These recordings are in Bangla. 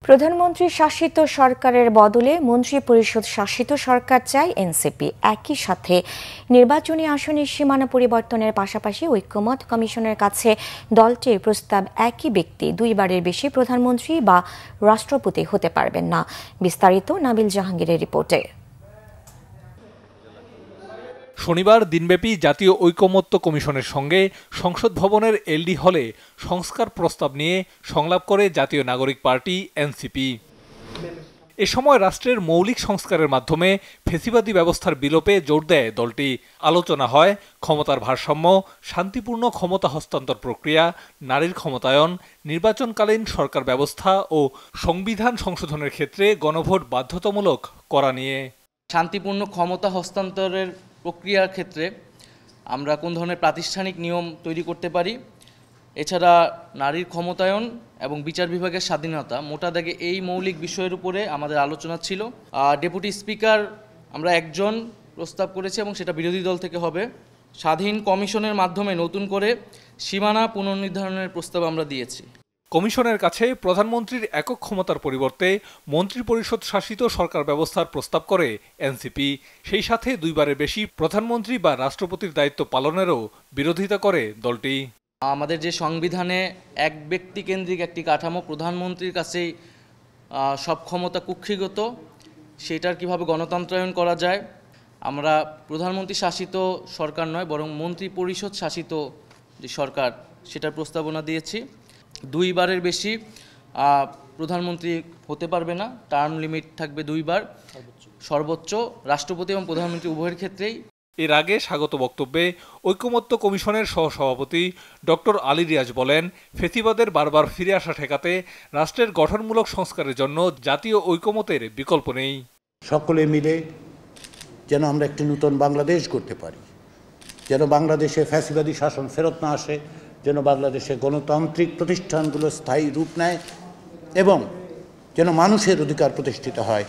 প্রধানমন্ত্রী শাসিত সরকারের বদলে মন্ত্রিপরিষদ শাসিত সরকার চায় এনসিপি। একই সাথে নির্বাচনী আসনের সীমানা পরিবর্তনের পাশাপাশি ঐক্যমত কমিশনের কাছে দলটির প্রস্তাব একই ব্যক্তি দুইবারের বেশি প্রধানমন্ত্রী বা রাষ্ট্রপতি হতে পারবেন না। বিস্তারিত নাবিল জাহাঙ্গীরের রিপোর্টে। শনিবার দিনব্যাপী জাতীয় ঐকমত্য কমিশনের সঙ্গে সংসদ ভবনের এলডি হলে সংস্কার প্রস্তাব নিয়ে সংলাপ করে জাতীয় নাগরিক পার্টি এনসিপি। এ সময় রাষ্ট্রের মৌলিক সংস্কারের মাধ্যমে ফ্যাসিবাদী ব্যবস্থার বিলোপে জোর দেয় দলটি। আলোচনা হয় ক্ষমতার ভারসাম্য, শান্তিপূর্ণ ক্ষমতা হস্তান্তর প্রক্রিয়া, নারীর ক্ষমতায়ন, নির্বাচনকালীন সরকার ব্যবস্থা ও সংবিধান সংশোধনের ক্ষেত্রে গণভোট বাধ্যতামূলক করা নিয়ে। শান্তিপূর্ণ ক্ষমতা হস্তান্তরের প্রক্রিয়ার ক্ষেত্রে আমরা কোন ধরনের প্রাতিষ্ঠানিক নিয়ম তৈরি করতে পারি, এছাড়া নারীর ক্ষমতায়ন এবং বিচার বিভাগের স্বাধীনতা, মোটা দাগে এই মৌলিক বিষয়ের উপরে আমাদের আলোচনা ছিল। ডেপুটি স্পিকার আমরা একজন প্রস্তাব করেছি এবং সেটা বিরোধী দল থেকে হবে। স্বাধীন কমিশনের মাধ্যমে নতুন করে সীমানা পুনর্নির্ধারণের প্রস্তাব আমরা দিয়েছি। কমিশনের কাছে প্রধানমন্ত্রীর একক ক্ষমতার পরিবর্তে মন্ত্রিপরিষদ শাসিত সরকার ব্যবস্থার প্রস্তাব করে এনসিপি। সেই সাথে দুইবারের বেশি প্রধানমন্ত্রী বা রাষ্ট্রপতির দায়িত্ব পালনেরও বিরোধিতা করে দলটি। আমাদের যে সংবিধানে এক ব্যক্তি কেন্দ্রিক একটি কাঠামো, প্রধানমন্ত্রীর কাছেই সব ক্ষমতা কুক্ষিগত, সেটার কিভাবে গণতন্ত্রায়ন করা যায়। আমরা প্রধানমন্ত্রী শাসিত সরকার নয়, বরং মন্ত্রিপরিষদ শাসিত যে সরকার সেটার প্রস্তাবনা দিয়েছি। দুইবারের বেশি প্রধানমন্ত্রী হতে পারবে না, টার্ম লিমিট থাকবে দুইবার সর্বোচ্চ, রাষ্ট্রপতি এবং প্রধানমন্ত্রী উভয়ের ক্ষেত্রেই। এর আগে স্বাগত বক্তব্যে ঐকমত্য কমিশনের সহসভাপতি ডক্টর আলী রিয়াজ বলেন, ফ্যাসিবাদের বারবার ফিরে আসা ঠেকাতে রাষ্ট্রের গঠনমূলক সংস্কারের জন্য জাতীয় ঐকমত্যের বিকল্প নেই। সকলে মিলে যেন আমরা একটি নতুন বাংলাদেশ করতে পারি, যেন বাংলাদেশে ফ্যাসিবাদী শাসন ফেরত না আসে, যেন বাংলাদেশে গণতান্ত্রিক প্রতিষ্ঠানগুলো স্থায়ী রূপ নেয় এবং যেন মানুষের অধিকার প্রতিষ্ঠিত হয়।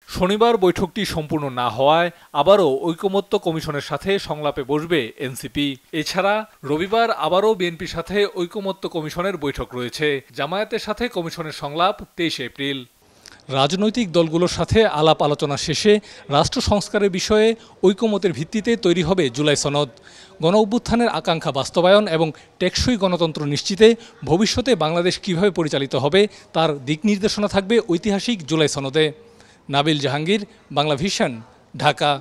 শনিবার বৈঠকটি সম্পূর্ণ না হওয়ায় আবারও ঐকমত্য কমিশনের সাথে সংলাপে বসবে এনসিপি। এছাড়া রবিবার আবারও বিএনপির সাথে ঐকমত্য কমিশনের বৈঠক রয়েছে। জামায়াতের সাথে কমিশনের সংলাপ 23 এপ্রিল। রাজনৈতিক দলগুলোর সাথে আলাপ আলোচনা শেষে রাষ্ট্র সংস্কারের বিষয়ে ঐকমত্যের ভিত্তিতে তৈরি হবে জুলাই সনদ। গণ অভ্যুত্থানের আকাঙ্ক্ষা বাস্তবায়ন এবং টেকসই গণতন্ত্র নিশ্চিতে ভবিষ্যতে বাংলাদেশ কিভাবে পরিচালিত হবে তার দিক নির্দেশনা থাকবে ঐতিহাসিক জুলাই সনদে। নাবিল জাহাঙ্গীর, বাংলা ভিশন, ঢাকা।